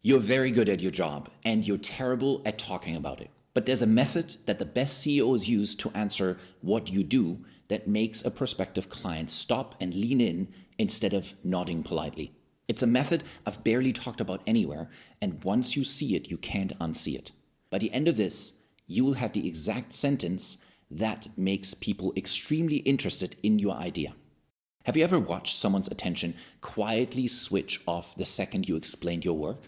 You're very good at your job and you're terrible at talking about it. But there's a method that the best CEOs use to answer what you do that makes a prospective client stop and lean in instead of nodding politely. It's a method I've barely talked about anywhere, and once you see it, you can't unsee it. By the end of this, you will have the exact sentence that makes people extremely interested in your idea. Have you ever watched someone's attention quietly switch off the second you explained your work?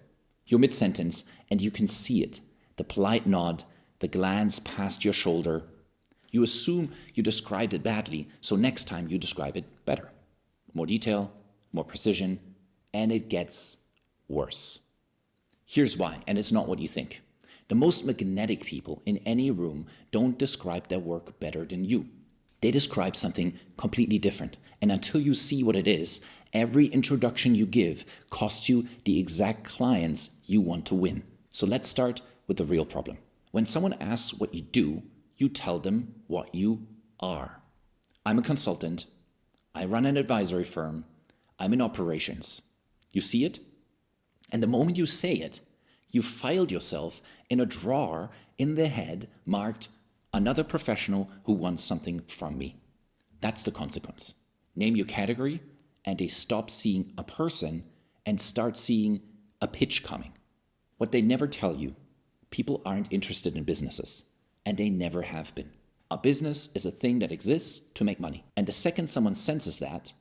You're mid-sentence and you can see it. The polite nod, the glance past your shoulder. You assume you described it badly, so next time you describe it better. More detail, more precision, and it gets worse. Here's why, and it's not what you think. The most magnetic people in any room don't describe their work better than you. They describe something completely different. And until you see what it is, every introduction you give costs you the exact clients you want to win. So let's start with the real problem. When someone asks what you do, you tell them what you are. I'm a consultant. I run an advisory firm. I'm in operations. You see it? And the moment you say it, you filed yourself in a drawer in the head marked another professional who wants something from me. That's the consequence. Name your category and they stop seeing a person and start seeing a pitch coming. What they never tell you, people aren't interested in businesses, and they never have been. A business is a thing that exists to make money. And the second someone senses that,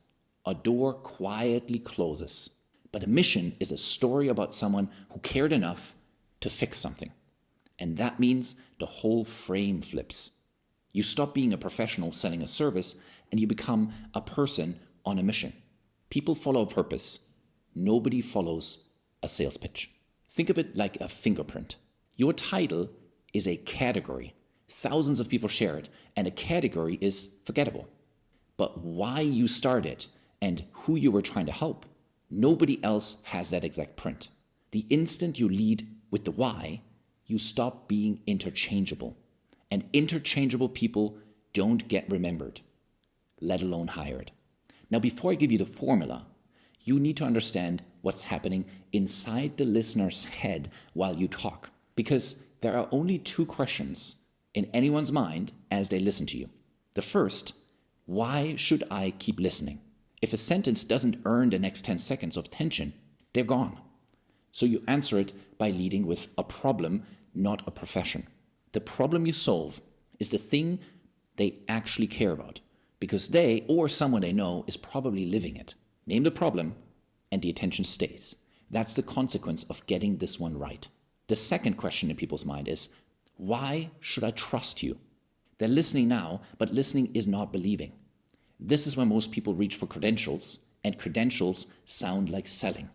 a door quietly closes. But a mission is a story about someone who cared enough to fix something. And that means the whole frame flips. You stop being a professional selling a service and you become a person on a mission. People follow a purpose. Nobody follows a sales pitch. Think of it like a fingerprint. Your title is a category. Thousands of people share it, and a category is forgettable. But why you started and who you were trying to help, nobody else has that exact print. The instant you lead with the why, you stop being interchangeable. And interchangeable people don't get remembered, let alone hired. Now, before I give you the formula, you need to understand what's happening inside the listener's head while you talk. Because there are only two questions in anyone's mind as they listen to you. The first, why should I keep listening? If a sentence doesn't earn the next 10 seconds of attention, they're gone. So you answer it by leading with a problem, not a profession. The problem you solve is the thing they actually care about, because they or someone they know is probably living it. Name the problem and the attention stays. That's the consequence of getting this one right. The second question in people's mind is, why should I trust you? They're listening now, but listening is not believing. This is where most people reach for credentials, and credentials sound like selling.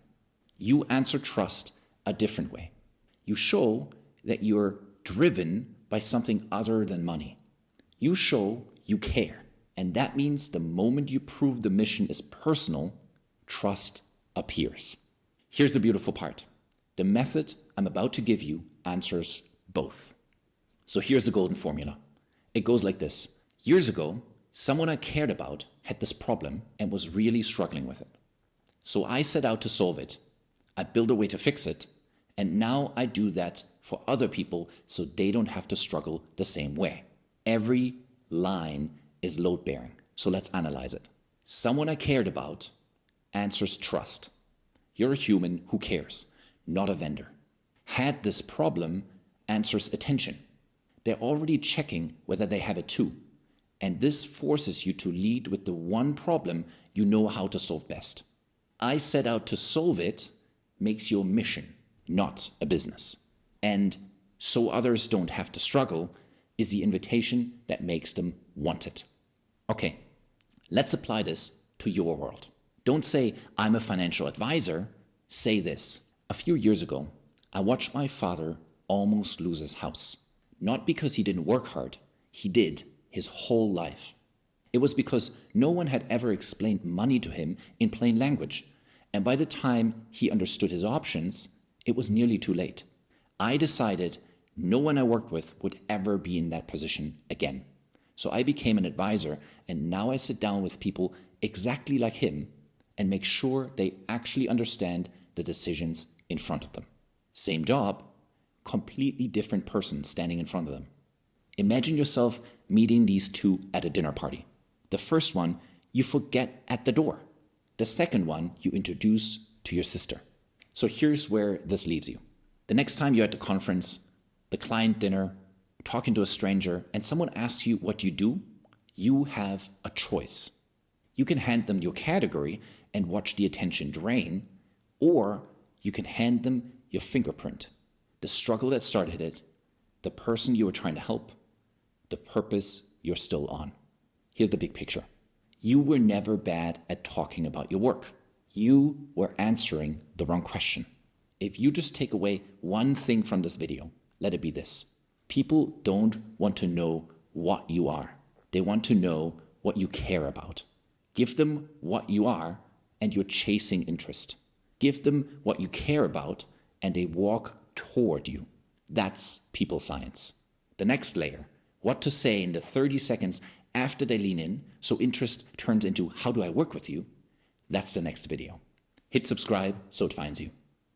You answer trust a different way. You show that you're driven by something other than money. You show you care. And that means the moment you prove the mission is personal, trust appears. Here's the beautiful part. The method I'm about to give you answers both. So here's the golden formula. It goes like this. Years ago, someone I cared about had this problem and was really struggling with it. So I set out to solve it. I built a way to fix it. And now I do that for other people so they don't have to struggle the same way. Every line is load bearing. So let's analyze it. Someone I cared about answers trust. You're a human who cares, not a vendor. Had this problem answers attention. They're already checking whether they have it too. And this forces you to lead with the one problem you know how to solve best. I set out to solve it makes your mission, not a business. And so others don't have to struggle is the invitation that makes them want it. Okay, let's apply this to your world. Don't say, I'm a financial advisor. Say this. A few years ago, I watched my father almost lose his house. Not because he didn't work hard. He did his whole life. It was because no one had ever explained money to him in plain language. And by the time he understood his options, it was nearly too late. I decided no one I worked with would ever be in that position again. So I became an advisor, and now I sit down with people exactly like him and make sure they actually understand the decisions in front of them. Same job, completely different person standing in front of them. Imagine yourself meeting these two at a dinner party. The first one you forget at the door. The second one you introduce to your sister. So here's where this leaves you. The next time you're at the conference, the client dinner, talking to a stranger, and someone asks you what you do, you have a choice. You can hand them your category and watch the attention drain, or you can hand them your fingerprint, the struggle that started it, the person you were trying to help, the purpose you're still on. Here's the big picture. You were never bad at talking about your work. You were answering the wrong question. If you just take away one thing from this video, let it be this. People don't want to know what you are. They want to know what you care about. Give them what you are and you're chasing interest. Give them what you care about and they walk toward you. That's people science. The next layer, what to say in the 30 seconds after they lean in so interest turns into how do I work with you? That's the next video. Hit subscribe so it finds you.